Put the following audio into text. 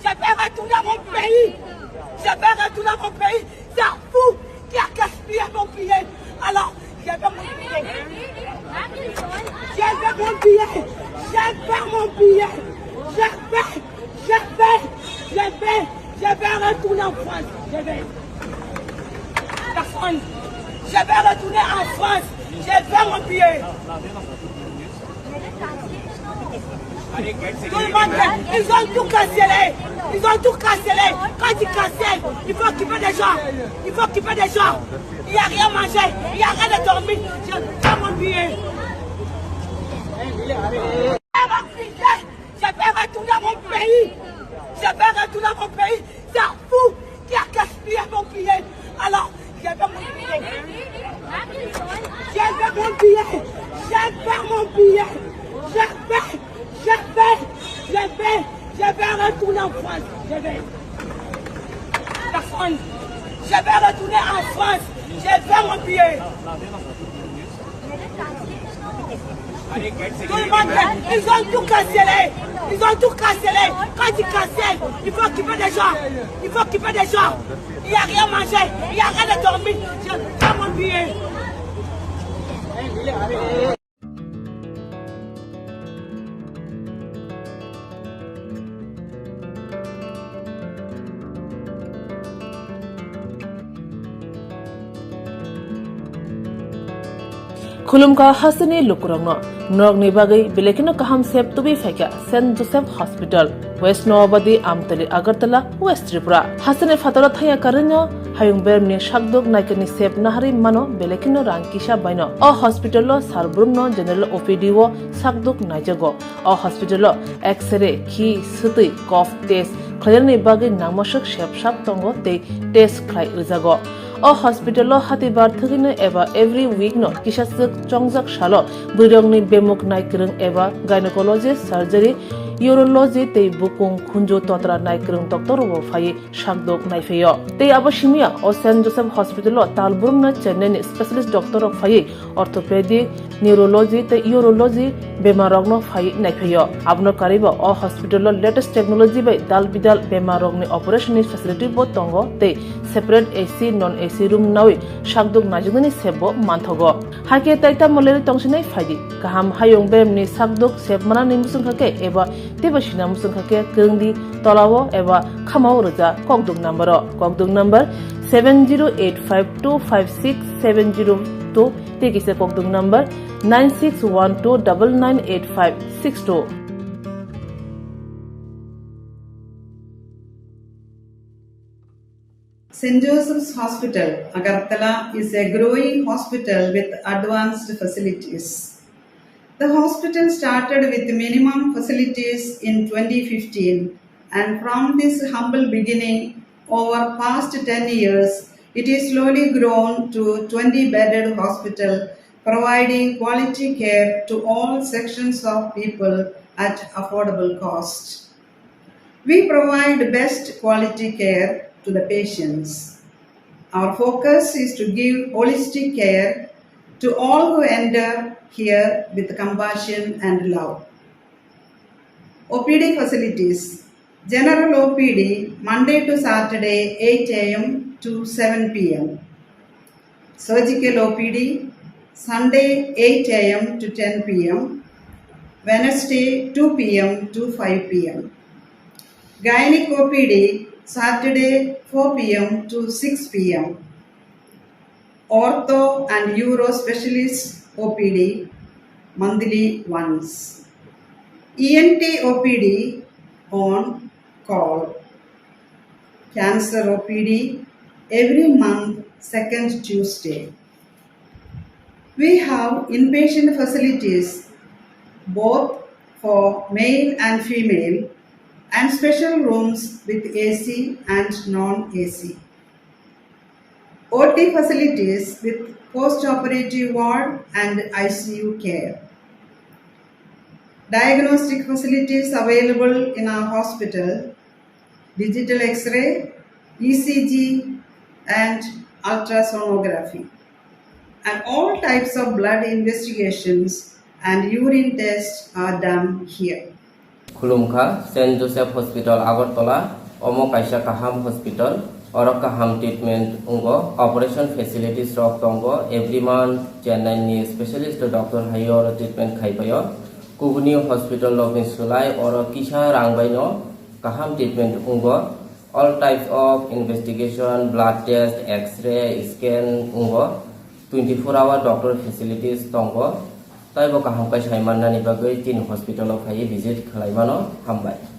Je vais retourner à mon pays. Je vais retourner à mon pays. C'est un fou qui a gaspillé mon billet. Alors, je vais mon billet. Je vais mon billet. Je vais mon billet. Je vais retourner en France. Je vais. Personne. Je vais retourner en France. Je vais mon billet. Tout le monde, ils ont tout cancellé. Ils ont tout cancellé. Quand ils cancellent, il faut occuper des gens. Il faut occuper des gens. Il n'y a rien à manger. Il n'y a rien à dormir. Je vais mon billet. Je vais retourner à mon pays. Je vais retourner à mon pays. C'est un fou qui a gaspillé mon billet. Alors, je vais mon billet. Je vais mon billet. Je vais mon billet. Je vais retourner en France. Je vais. Personne. Je vais retourner en France. Je vais mon billet. Tout le monde, ils ont tout cancellé. Ils ont tout cancellé. Quand ils cancellent, il faut occuper des gens. Il faut occuper des gens. Il n'y a rien à manger. Il n'y a rien à dormir. Je vais mon billet. Khulumka hasani lukurangno norgni bagai belekino kaham sep tubi feka St. Joseph Hospital West Nowabadi Amtali Agartala West Tripura hasani Phatarni thaya karinyo hayungber ni shakdok naikani sep nahari mano belekino rangkisha baino o hospital lo sarbrumno general OPD wo sakdok naijago o hospital lo x-ray ki suti cough test khayrni bagai nangmashak shepshap tongo te test khlai ujago o hospital lo hatibar thugino eba every week no kisasuk chongjak shalo burongni bemuk naikrung eba gynecologist surgery urology te bukung khunjo totra naikrung doctor wo phai shakdok naifeyo te abashimia o St. Joseph Hospital lo talburum na chennai specialist doctor of phai orthopedic neurology te urology bemarogno phai naifeyo abno kariba o hospital lo latest technology by dalbidal bemarogni operation facility bo tongo te separate AC non AC room nawi shakdok najugni sebo manthogo hake taita moleri tongsinai phaidi kaham hayong bemni shakdok sebmana nimusung khake eba tibashina musung khake krungdi tolawo eba khamao roja kokdok number 7085256702 tekise kokdok number 9612998562 St. Joseph's Hospital, Agartala is a growing hospital with advanced facilities. The hospital started with minimum facilities in 2015, and from this humble beginning, over past 10 years, it is slowly grown to 20-bedded hospital, providing quality care to all sections of people at affordable cost. We provide best quality care to the patients. Our focus is to give holistic care to all who enter here with compassion and love. OPD facilities. General OPD Monday to Saturday 8 a.m. to 7 p.m. Surgical OPD Sunday 8 a.m. to 10 p.m. Wednesday 2 p.m. to 5 p.m. Gynec OPD Saturday 4 p.m. to 6 p.m. Ortho and Uro Specialist OPD monthly once. ENT OPD on call. Cancer OPD every month second Tuesday. We have inpatient facilities both for male and female and special rooms with AC and non-AC. OT facilities with post-operative ward and ICU care. Diagnostic facilities available in our hospital, digital X-ray, ECG and ultrasonography. And all types of blood investigations and urine tests are done here. खुलुमखा saint Joseph hospital Agartala ओमो काइसा काहाम hospital और काहाम treatment उंगो operation facilities रॉक तंगो every month Chennai नि स्पेशलिस्ट डॉक्टर हायो और ट्रीटमेंट खाइपायो कुबुनी हॉस्पिटल लोकिन सुलाई और किसा रांगबाइनो काहाम ट्रीटमेंट उंगो all types of investigation blood test x-ray scan उंगो 24-hour doctor facilities तंगो तैबो काहाम kai saimannani bagui tin hospital of hai visit khlaimano hambai।